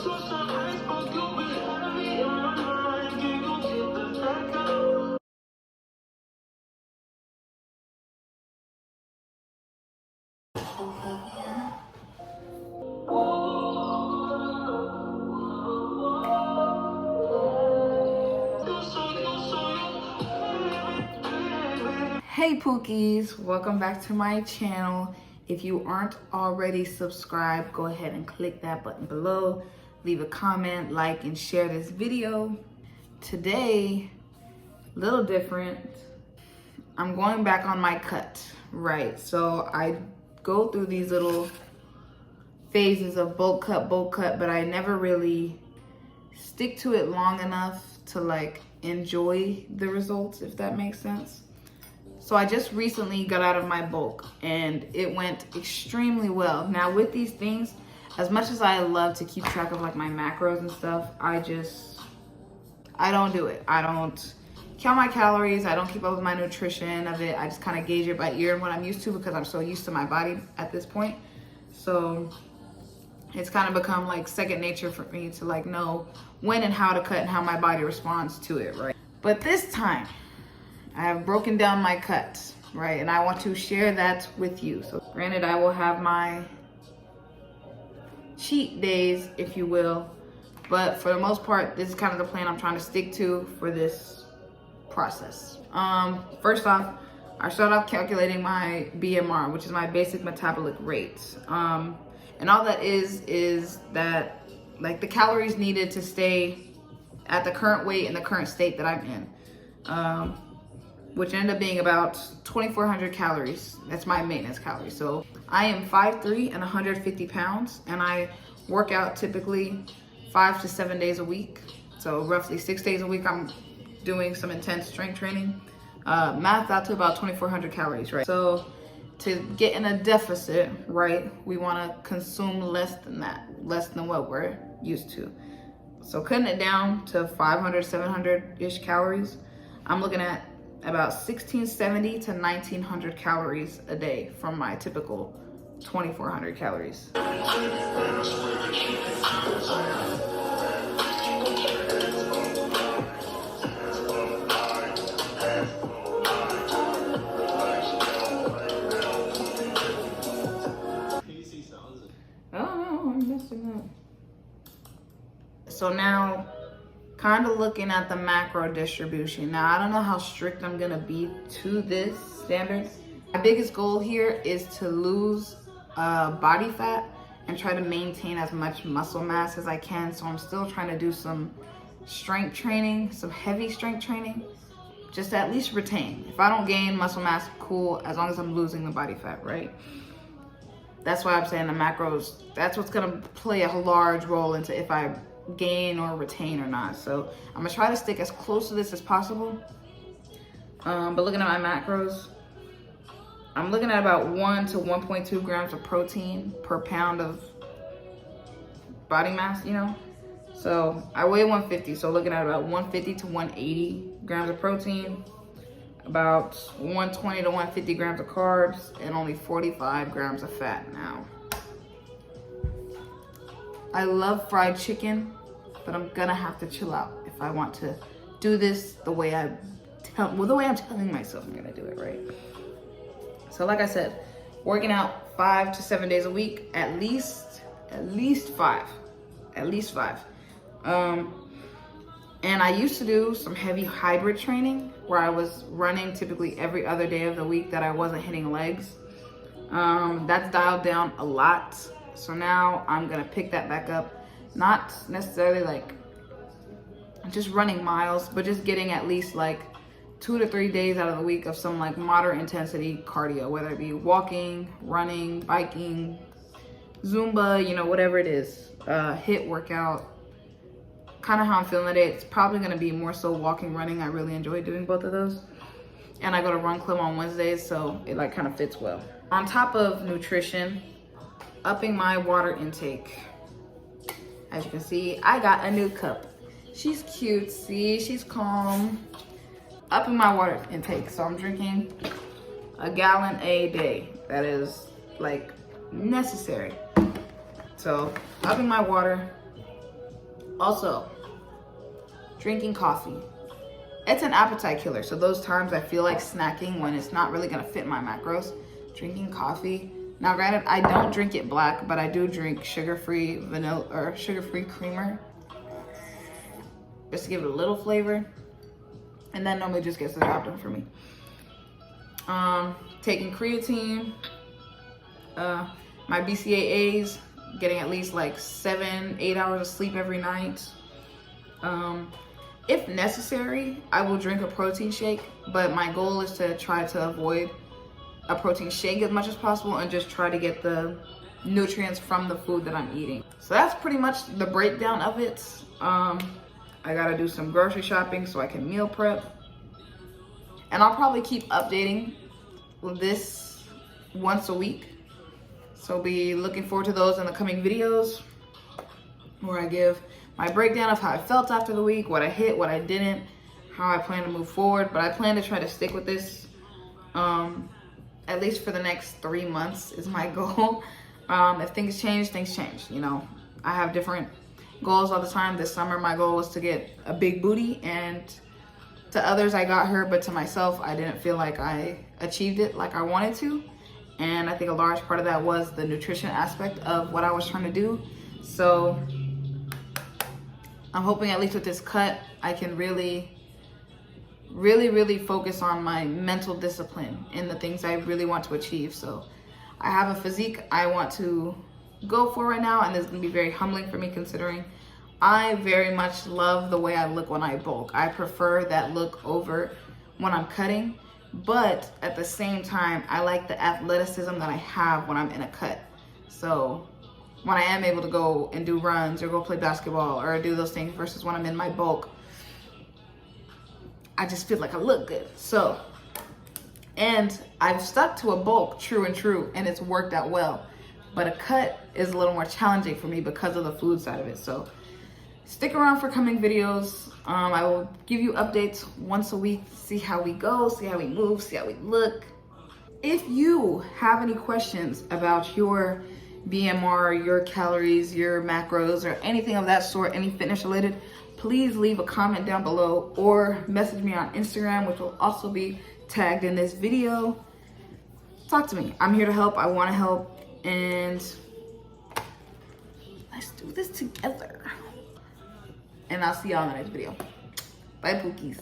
Hey Pookies, welcome back to my channel. If you aren't already subscribed, go ahead and click that button below. Leave a comment, like, and share this video. Today, a little different. I'm going back on my cut, right? So I go through these little phases of bulk cut, but I never really stick to it long enough to like enjoy the results, if that makes sense. So I just recently got out of my bulk and it went extremely well. Now with these things, as much as I love to keep track of like my macros and stuff, I don't do it. I don't count my calories. I don't keep up with my nutrition of it. I just kind of gauge it by ear and what I'm used to because I'm so used to my body at this point. So it's kind of become like second nature for me to like know when and how to cut and how my body responds to it, right? But this time, I have broken down my cut, right? And I want to share that with you. So granted, I will have my cheat days, if you will, but for the most part, this is kind of the plan I'm trying to stick to for this process. First off, I start off calculating my BMR, which is my basic metabolic rate. And all that is that like the calories needed to stay at the current weight and the current state that I'm in. Which ended up being about 2,400 calories. That's my maintenance calories. So I am 5'3" and 150 pounds, and I work out typically 5 to 7 days a week. So roughly 6 days a week, I'm doing some intense strength training. Math out to about 2,400 calories, right? So to get in a deficit, right, we wanna consume less than that, less than what we're used to. So cutting it down to 500, 700-ish calories, I'm looking at about 1,670 to 1,900 calories a day from my typical 2,400 calories. Oh, I'm messing up. So now, kind of looking at the macro distribution. Now, I don't know how strict I'm gonna be to this standard. My biggest goal here is to lose body fat and try to maintain as much muscle mass as I can. So I'm still trying to do some strength training, some heavy strength training, just to at least retain. If I don't gain muscle mass, cool, as long as I'm losing the body fat, right? That's why I'm saying the macros, that's what's gonna play a large role into if I gain or retain or not. So I'm gonna try to stick as close to this as possible. But looking at my macros, I'm looking at about 1 to 1.2 grams of protein per pound of body mass, you know? So I weigh 150, so looking at about 150 to 180 grams of protein, about 120 to 150 grams of carbs, and only 45 grams of fat now. I love fried chicken, but I'm gonna have to chill out if I want to do this the way I'm telling myself I'm gonna do it, right? So like I said, working out 5 to 7 days a week, at least five. And I used to do some heavy hybrid training where I was running typically every other day of the week that I wasn't hitting legs. That's dialed down a lot. So now I'm gonna pick that back up. Not necessarily like just running miles, but just getting at least like 2 to 3 days out of the week of some like moderate intensity cardio, whether it be walking, running, biking, Zumba, you know, whatever it is, HIIT workout. Kind of how I'm feeling today. It's probably gonna be more so walking, running. I really enjoy doing both of those. And I go to Run Club on Wednesdays, so it like kind of fits well. On top of nutrition, upping my water intake. As you can see, I got a new cup. She's cute, see, she's calm. Upping my water intake, so I'm drinking a gallon a day. That is like necessary. So upping my water Also, drinking coffee. It's an appetite killer. So those times I feel like snacking when it's not really gonna fit my macros, drinking coffee. Now granted, I don't drink it black, but I do drink sugar-free vanilla or sugar-free creamer, just to give it a little flavor. And that normally just gets the job done for me. Taking creatine, my BCAAs, getting at least like 7-8 hours of sleep every night. If necessary, I will drink a protein shake, but my goal is to try to avoid a protein shake as much as possible and just try to get the nutrients from the food that I'm eating. So that's pretty much the breakdown of it. I gotta do some grocery shopping so I can meal prep. And I'll probably keep updating this once a week. So be looking forward to those in the coming videos where I give my breakdown of how I felt after the week, what I hit, what I didn't, how I plan to move forward. But I plan to try to stick with this at least for the next 3 months is my goal. If things change, you know. I have different goals all the time. This summer, my goal was to get a big booty, and to others, I got her, but to myself, I didn't feel like I achieved it like I wanted to. And I think a large part of that was the nutrition aspect of what I was trying to do. So I'm hoping at least with this cut, I can really focus on my mental discipline and the things I really want to achieve. So I have a physique I want to go for right now, and it's gonna be very humbling for me considering I very much love the way I look when I bulk. I prefer that look over when I'm cutting, but at the same time, I like the athleticism that I have when I'm in a cut. So when I am able to go and do runs or go play basketball or do those things versus when I'm in my bulk, I just feel like I look good. So, and I've stuck to a bulk true and it's worked out well. But a cut is a little more challenging for me because of the food side of it. So stick around for coming videos. I will give you updates once a week, see how we go, see how we move, see how we look. If you have any questions about your BMR, your calories, your macros, or anything of that sort, any fitness related, please leave a comment down below or message me on Instagram, which will also be tagged in this video. Talk to me. I'm here to help. I want to help. And let's do this together. And I'll see y'all in the next video. Bye, Pookies.